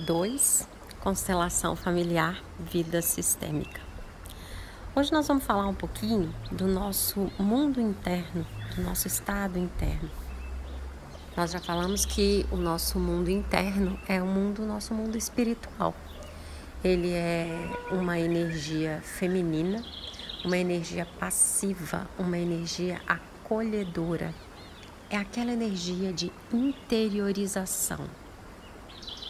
2, Constelação Familiar, Vida Sistêmica. Hoje nós vamos falar um pouquinho do nosso mundo interno, do nosso estado interno. Nós já falamos que o nosso mundo interno é o nosso mundo espiritual. Ele é uma energia feminina, uma energia passiva, uma energia acolhedora. É aquela energia de interiorização.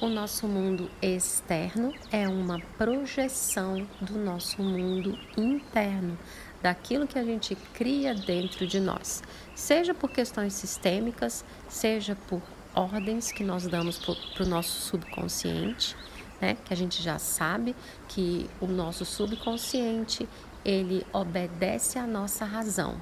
O nosso mundo externo é uma projeção do nosso mundo interno, daquilo que a gente cria dentro de nós, seja por questões sistêmicas, seja por ordens que nós damos para o nosso subconsciente, né? Que a gente já sabe que o nosso subconsciente, ele obedece à nossa razão.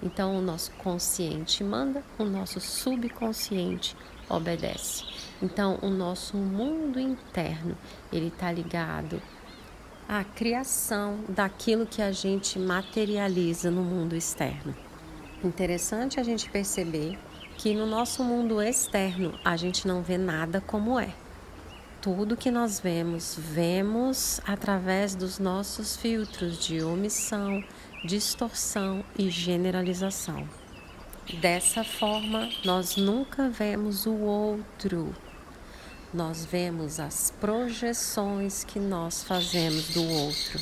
Então, o nosso consciente manda, o nosso subconsciente obedece. Então, o nosso mundo interno, ele está ligado à criação daquilo que a gente materializa no mundo externo. Interessante a gente perceber que no nosso mundo externo, a gente não vê nada como é. Tudo que nós vemos através dos nossos filtros de omissão, distorção e generalização. Dessa forma, nós nunca vemos o outro. Nós vemos as projeções que nós fazemos do outro.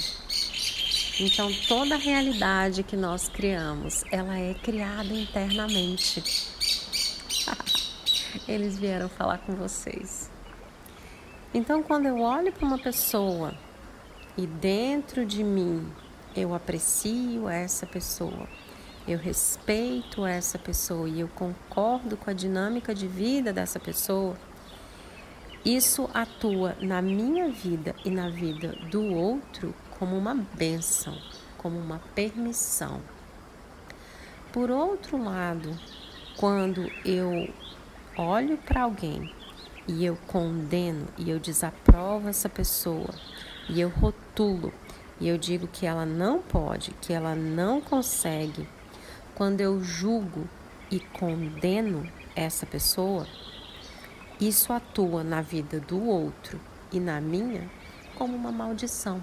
Então, toda a realidade que nós criamos, ela é criada internamente. Eles vieram falar com vocês. Então, quando eu olho para uma pessoa e dentro de mim eu aprecio essa pessoa, eu respeito essa pessoa e eu concordo com a dinâmica de vida dessa pessoa, isso atua na minha vida e na vida do outro como uma bênção, como uma permissão. Por outro lado, quando eu olho para alguém e eu condeno e eu desaprovo essa pessoa e eu rotulo e eu digo que ela não pode, que ela não consegue, quando eu julgo e condeno essa pessoa, isso atua na vida do outro e na minha como uma maldição.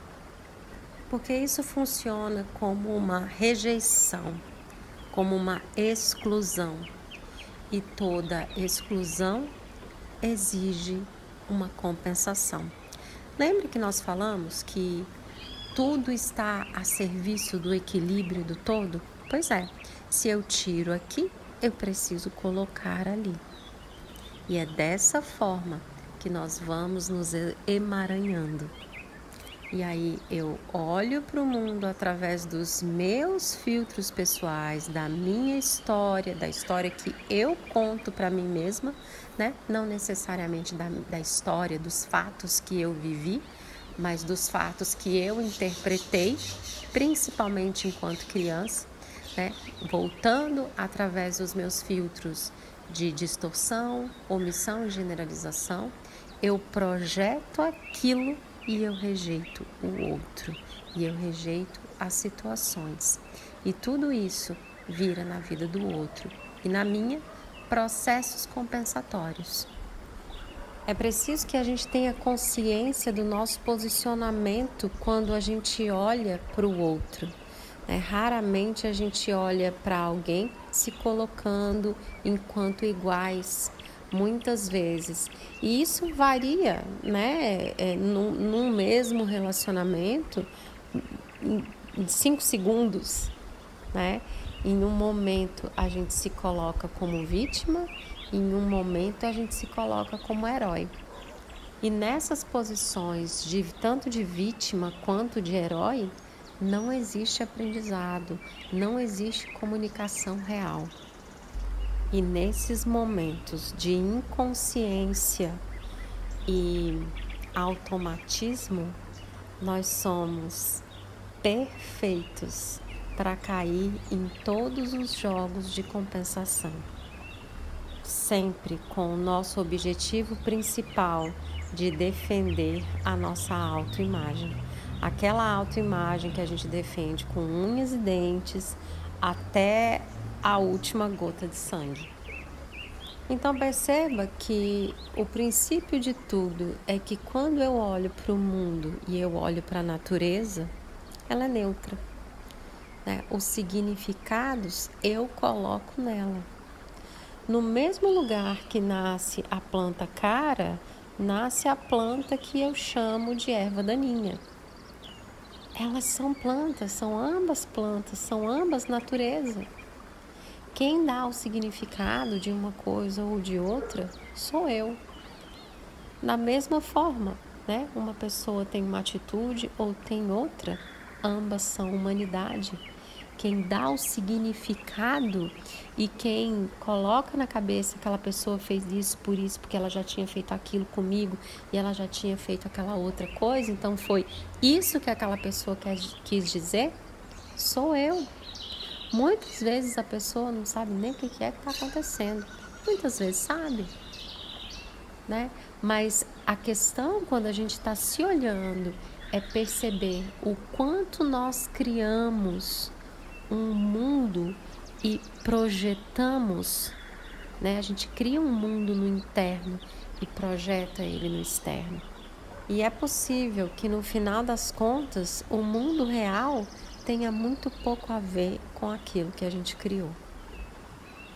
Porque isso funciona como uma rejeição, como uma exclusão. E toda exclusão exige uma compensação. Lembre que nós falamos que tudo está a serviço do equilíbrio do todo? Pois é, se eu tiro aqui, eu preciso colocar ali. E é dessa forma que nós vamos nos emaranhando. E aí eu olho para o mundo através dos meus filtros pessoais, da minha história, da história que eu conto para mim mesma, né? Não necessariamente da história, dos fatos que eu vivi, mas dos fatos que eu interpretei, principalmente enquanto criança, né? Voltando através dos meus filtros de distorção, omissão e generalização, eu projeto aquilo e eu rejeito o outro, e eu rejeito as situações. E tudo isso vira na vida do outro e na minha, processos compensatórios. É preciso que a gente tenha consciência do nosso posicionamento quando a gente olha para o outro. Raramente a gente olha para alguém se colocando enquanto iguais, muitas vezes. E isso varia, né? Num mesmo relacionamento, em 5 segundos, né? Em um momento a gente se coloca como vítima, em um momento a gente se coloca como herói. E nessas posições, tanto de vítima quanto de herói, não existe aprendizado, não existe comunicação real. E nesses momentos de inconsciência e automatismo, nós somos perfeitos para cair em todos os jogos de compensação. Sempre com o nosso objetivo principal de defender a nossa autoimagem. Aquela autoimagem que a gente defende com unhas e dentes até a última gota de sangue. Então perceba que o princípio de tudo é que quando eu olho para o mundo e eu olho para a natureza, ela é neutra, né? Os significados eu coloco nela. No mesmo lugar que nasce a planta cara, nasce a planta que eu chamo de erva daninha. Elas são plantas, são ambas natureza. Quem dá o significado de uma coisa ou de outra sou eu. Da mesma forma, né? Uma pessoa tem uma atitude ou tem outra, ambas são humanidade. Quem dá o significado e quem coloca na cabeça que aquela pessoa fez isso, porque ela já tinha feito aquilo comigo e ela já tinha feito aquela outra coisa, então foi isso que aquela pessoa quis dizer, sou eu. Muitas vezes a pessoa não sabe nem o que é que está acontecendo. Muitas vezes sabe, né? Mas a questão quando a gente está se olhando é perceber o quanto nós criamos um mundo e projetamos, né? A gente cria um mundo no interno e projeta ele no externo. E é possível que no final das contas o mundo real tenha muito pouco a ver com aquilo que a gente criou.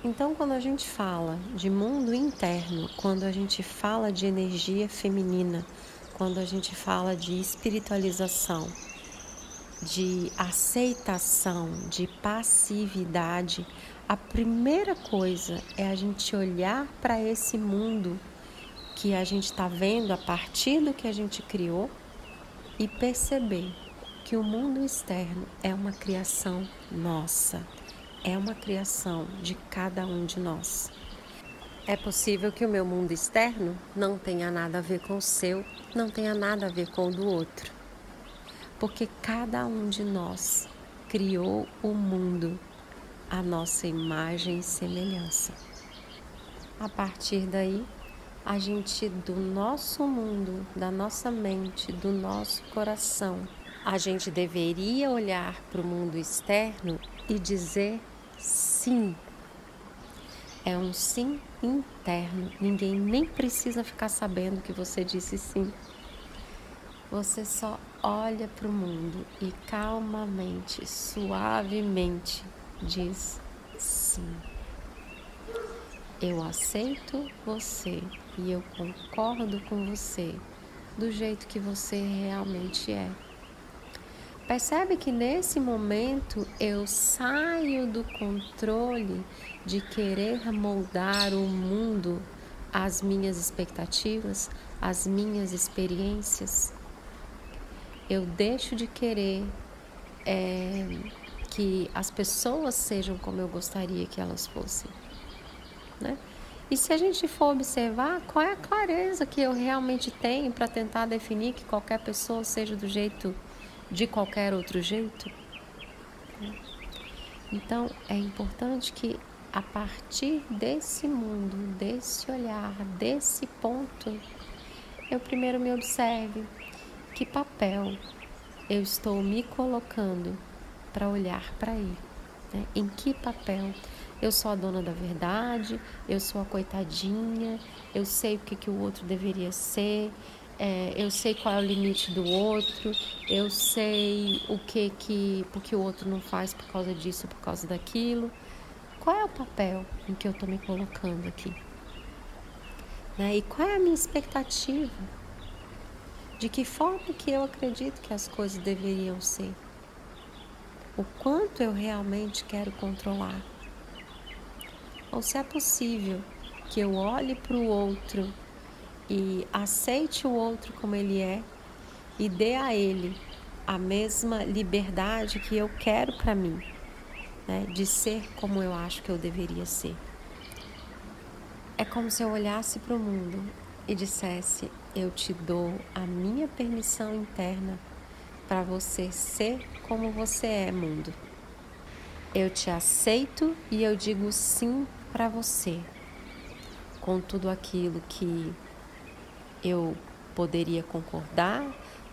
Então, quando a gente fala de mundo interno, quando a gente fala de energia feminina, quando a gente fala de espiritualização, de aceitação, de passividade, a primeira coisa é a gente olhar para esse mundo que a gente está vendo a partir do que a gente criou e perceber que o mundo externo é uma criação nossa, é uma criação de cada um de nós. É possível que o meu mundo externo não tenha nada a ver com o seu, não tenha nada a ver com o do outro, porque cada um de nós criou o mundo à nossa imagem e semelhança. A partir daí, a gente, do nosso mundo, da nossa mente, do nosso coração, a gente deveria olhar para o mundo externo e dizer sim. É um sim interno. Ninguém nem precisa ficar sabendo que você disse sim. Você só olha para o mundo e calmamente, suavemente diz sim. Eu aceito você e eu concordo com você do jeito que você realmente é. Percebe que nesse momento eu saio do controle de querer moldar o mundo às minhas expectativas, às minhas experiências. Eu deixo de querer que as pessoas sejam como eu gostaria que elas fossem, né? E se a gente for observar, qual é a clareza que eu realmente tenho para tentar definir que qualquer pessoa seja do jeito de qualquer outro jeito? Então é importante que a partir desse mundo, desse olhar, desse ponto, eu primeiro me observe que papel eu estou me colocando para olhar para ele, né? Em que papel? Eu sou a dona da verdade, eu sou a coitadinha, eu sei o que o outro deveria ser, eu sei qual é o limite do outro, eu sei porque o outro não faz por causa disso, por causa daquilo. Qual é o papel em que eu estou me colocando aqui? Né? E qual é a minha expectativa? De que forma que eu acredito que as coisas deveriam ser? O quanto eu realmente quero controlar? Ou se é possível que eu olhe para o outro e aceite o outro como ele é e dê a ele a mesma liberdade que eu quero para mim, né, de ser como eu acho que eu deveria ser. É como se eu olhasse para o mundo e dissesse: eu te dou a minha permissão interna para você ser como você é, mundo. Eu te aceito e eu digo sim para você, com tudo aquilo que eu poderia concordar,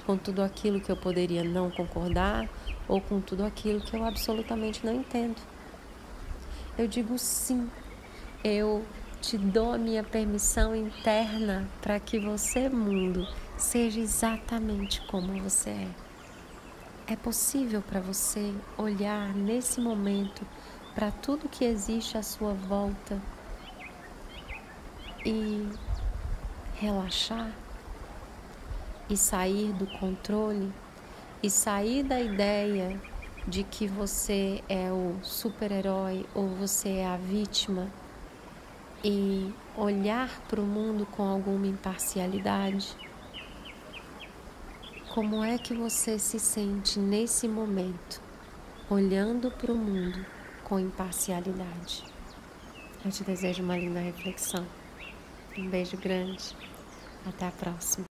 com tudo aquilo que eu poderia não concordar, ou com tudo aquilo que eu absolutamente não entendo. Eu digo sim, eu te dou a minha permissão interna para que você, mundo, seja exatamente como você é. É possível para você olhar nesse momento para tudo que existe à sua volta e relaxar e sair do controle e sair da ideia de que você é o super-herói ou você é a vítima e olhar para o mundo com alguma imparcialidade? Como é que você se sente nesse momento, olhando para o mundo com imparcialidade? Eu te desejo uma linda reflexão. Um beijo grande. Até a próxima.